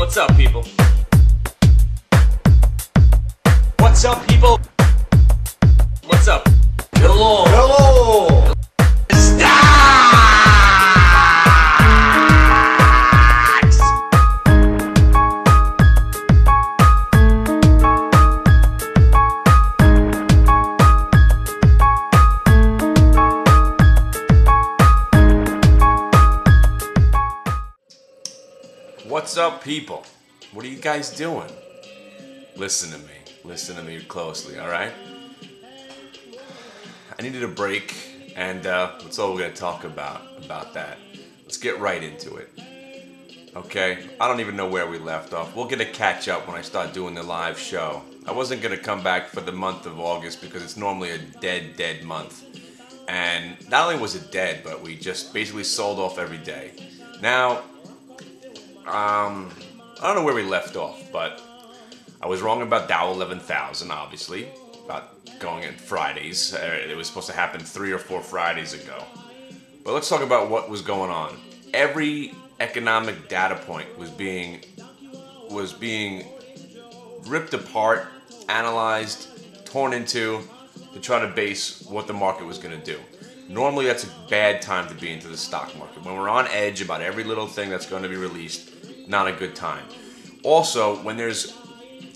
What's up, people? What's up, people? What's up? Hello. Hello! What's up, people? What are you guys doing? Listen to me. Listen to me closely, all right? I needed a break, and that's all we're going to talk about that. Let's get right into it. Okay? I don't even know where we left off. We'll get a catch up when I start doing the live show. I wasn't going to come back for the month of August because it's normally a dead month. And not only was it dead, but we just basically sold off every day. Now, I don't know where we left off, but I was wrong about Dow 11,000, obviously, about going in Fridays. It was supposed to happen 3 or 4 Fridays ago. But let's talk about what was going on. Every economic data point was being ripped apart, analyzed, torn into to try to base what the market was going to do. Normally, that's a bad time to be into the stock market. When we're on edge about every little thing that's going to be released, not a good time. Also, when there's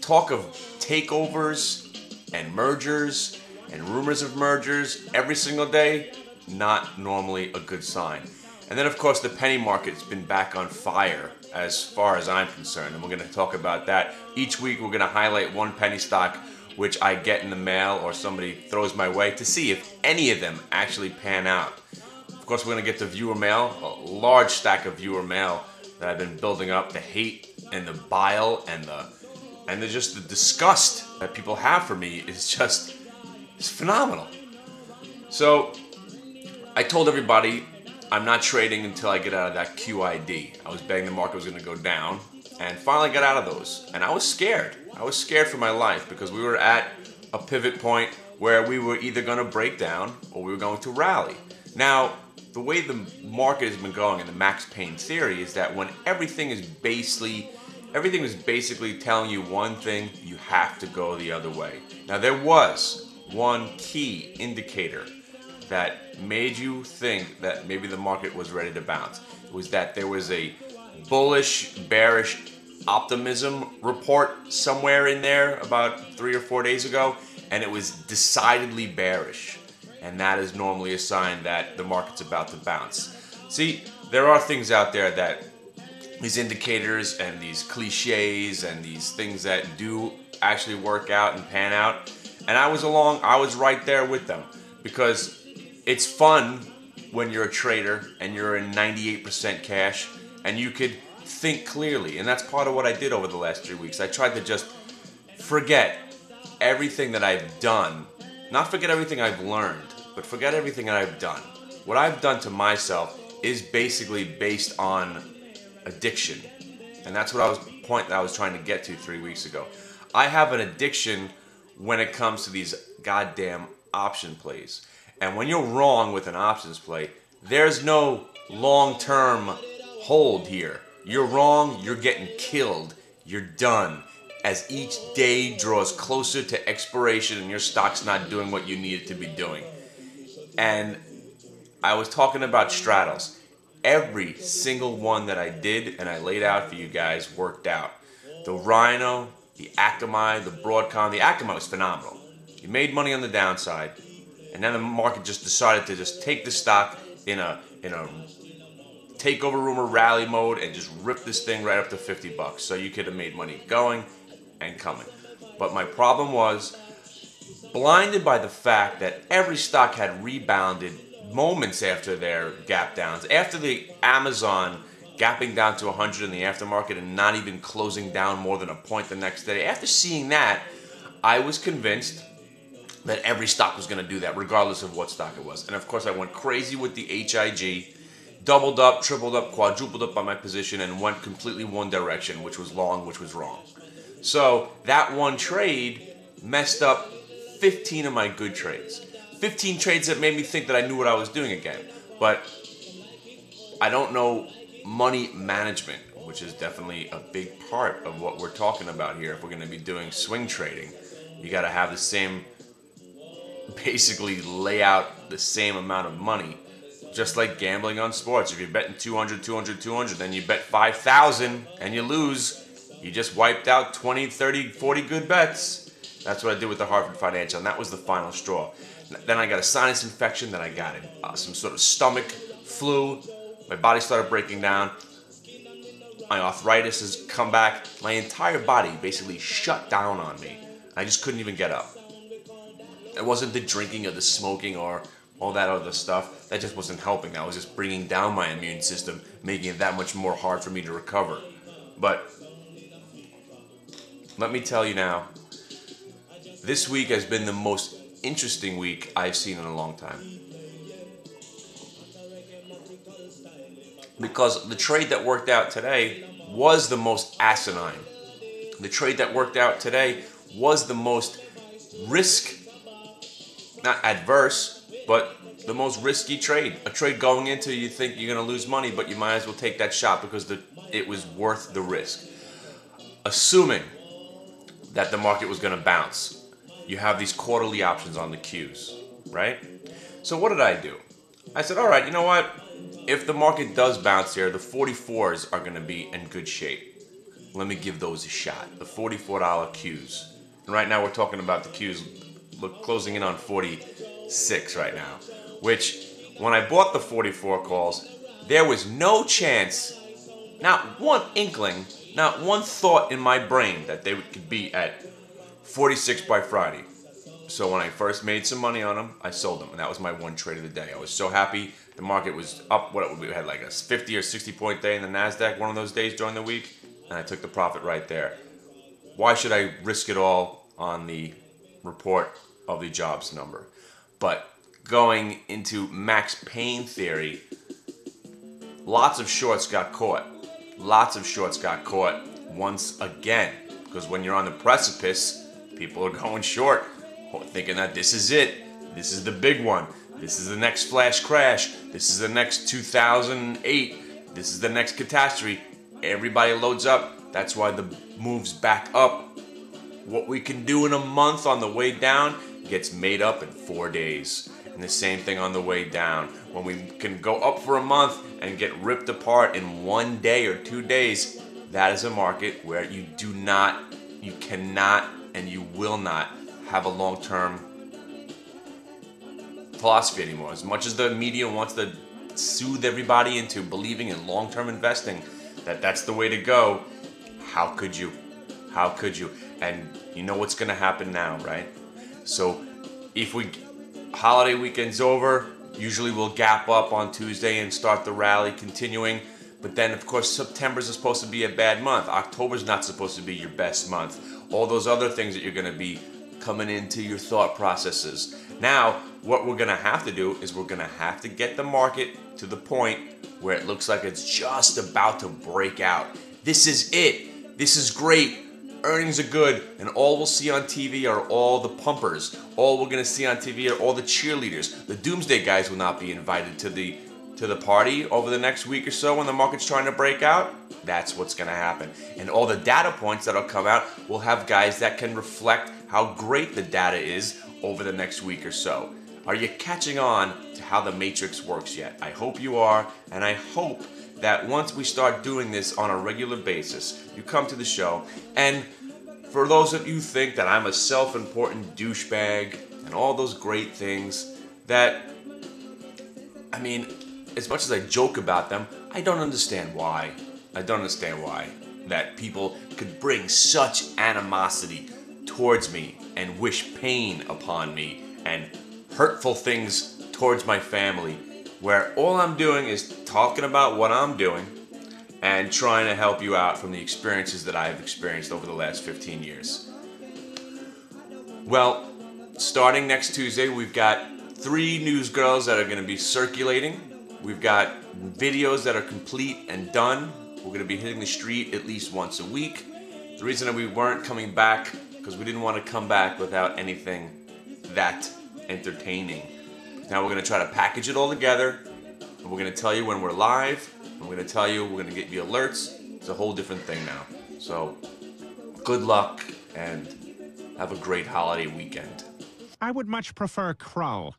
talk of takeovers and mergers and rumors of mergers every single day, not normally a good sign. And then, of course, the penny market's been back on fire as far as I'm concerned, and we're going to talk about that. Each week, we're going to highlight one penny stock which I get in the mail or somebody throws my way to see if any of them actually pan out. Of course, we're going to get to viewer mail, a large stack of viewer mail that I've been building up. The hate and the bile and the disgust that people have for me is just, it's phenomenal. So I told everybody I'm not trading until I get out of that QID. I was betting the market was going to go down, and finally got out of those. And I was scared. I was scared for my life because we were at a pivot point where we were either going to break down or we were going to rally. Now, the way the market has been going in the Max Pain theory is that when everything is basically telling you one thing, you have to go the other way. Now, there was one key indicator that made you think that maybe the market was ready to bounce. It was that there was a bullish, bearish optimism report somewhere in there about 3 or 4 days ago, and it was decidedly bearish. And that is normally a sign that the market's about to bounce. See, there are things out there that these indicators and these cliches and these things that do actually work out and pan out. And I was right there with them, because it's fun when you're a trader and you're in 98% cash and you could think clearly. And that's part of what I did over the last 3 weeks. I tried to just forget everything that I've done. Not forget everything I've learned, but forget everything that I've done. What I've done to myself is basically based on addiction. And that's what the point that I was trying to get to 3 weeks ago. I have an addiction when it comes to these goddamn option plays. And when you're wrong with an options play, there's no long-term hold here. You're wrong, you're getting killed, you're done. As each day draws closer to expiration and your stock's not doing what you need it to be doing. And I was talking about straddles. Every single one that I did and I laid out for you guys worked out. The Rhino, the Akamai, the Broadcom. The Akamai was phenomenal. You made money on the downside, and then the market just decided to just take the stock in a takeover rumor rally mode and just rip this thing right up to 50 bucks. So you could have made money going and coming. But my problem was blinded by the fact that every stock had rebounded moments after their gap downs. After the Amazon gapping down to 100 in the aftermarket and not even closing down more than a point the next day. After seeing that, I was convinced that every stock was going to do that, regardless of what stock it was. And of course, I went crazy with the HIG, doubled up, tripled up, quadrupled up on my position, and went completely one direction, which was long, which was wrong. So that one trade messed up 15 of my good trades. 15 trades that made me think that I knew what I was doing again. But I don't know money management. which is definitely a big part of what we're talking about here. If we're going to be doing swing trading, you got to have the same, basically lay out the same amount of money. Just like gambling on sports. If you're betting 200, 200, 200, then you bet 5,000 and you lose, you just wiped out 20, 30, 40 good bets. That's what I did with the Hartford Financial, and that was the final straw. Then I got a sinus infection, then I got some sort of stomach flu. My body started breaking down. My arthritis has come back. My entire body basically shut down on me. I just couldn't even get up. It wasn't the drinking or the smoking or all that other stuff. That just wasn't helping. That was just bringing down my immune system, making it that much more hard for me to recover. But let me tell you now, this week has been the most interesting week I've seen in a long time. Because the trade that worked out today was the most asinine. The trade that worked out today was the most not adverse, but the most risky trade. A trade going into you think you're going to lose money, but you might as well take that shot because it was worth the risk. Assuming that the market was going to bounce, you have these quarterly options on the Qs, right? So what did I do? I said, all right, you know what? If the market does bounce here, the 44s are going to be in good shape. Let me give those a shot. The $44 Qs. And right now we're talking about the Qs closing in on 46 right now. Which, when I bought the 44 calls, there was no chance, not one inkling, not one thought in my brain that they could be at 46 by Friday. So when I first made some money on them, I sold them, and that was my one trade of the day. I was so happy. The market was up. We had like a 50 or 60 point day in the NASDAQ one of those days during the week, and I took the profit right there. Why should I risk it all on the report of the jobs number? But going into Max Pain theory, lots of shorts got caught. Lots of shorts got caught once again, because when you're on the precipice, people are going short, thinking that this is it. This is the big one. This is the next flash crash. This is the next 2008. This is the next catastrophe. Everybody loads up. That's why the move's back up. What we can do in a month on the way down gets made up in 4 days. And the same thing on the way down. When we can go up for a month and get ripped apart in 1 day or 2 days, that is a market where you cannot, and you will not have a long-term philosophy anymore. As much as the media wants to soothe everybody into believing in long-term investing, that's the way to go, how could you? How could you? And you know what's going to happen now, right? So if holiday weekend's over, usually we'll gap up on Tuesday and start the rally continuing. But then, of course, September's supposed to be a bad month. October's not supposed to be your best month. All those other things that you're going to be coming into your thought processes. Now, what we're going to have to do is we're going to have to get the market to the point where it looks like it's just about to break out. This is it. This is great. Earnings are good, and all we'll see on TV are all the pumpers. All we're going to see on TV are all the cheerleaders. The doomsday guys will not be invited to the party over the next week or so when the market's trying to break out. That's what's going to happen. And all the data points that'll come out will have guys that can reflect how great the data is over the next week or so. Are you catching on to how the matrix works yet? I hope you are, and I hope that once we start doing this on a regular basis, you come to the show, and for those of you who think that I'm a self-important douchebag and all those great things, that, I mean, as much as I joke about them, I don't understand why. I don't understand why that people could bring such animosity towards me and wish pain upon me and hurtful things towards my family, where all I'm doing is talking about what I'm doing and trying to help you out from the experiences that I've experienced over the last 15 years. Well, starting next Tuesday, we've got 3 news girls that are going to be circulating. We've got videos that are complete and done. We're going to be hitting the street at least once a week. The reason that we weren't coming back, because we didn't want to come back without anything that entertaining. Now we're going to try to package it all together, and we're going to tell you when we're live, and we're going to tell you, we're going to get you alerts, It's a whole different thing now. So, good luck and have a great holiday weekend. I would much prefer Krull.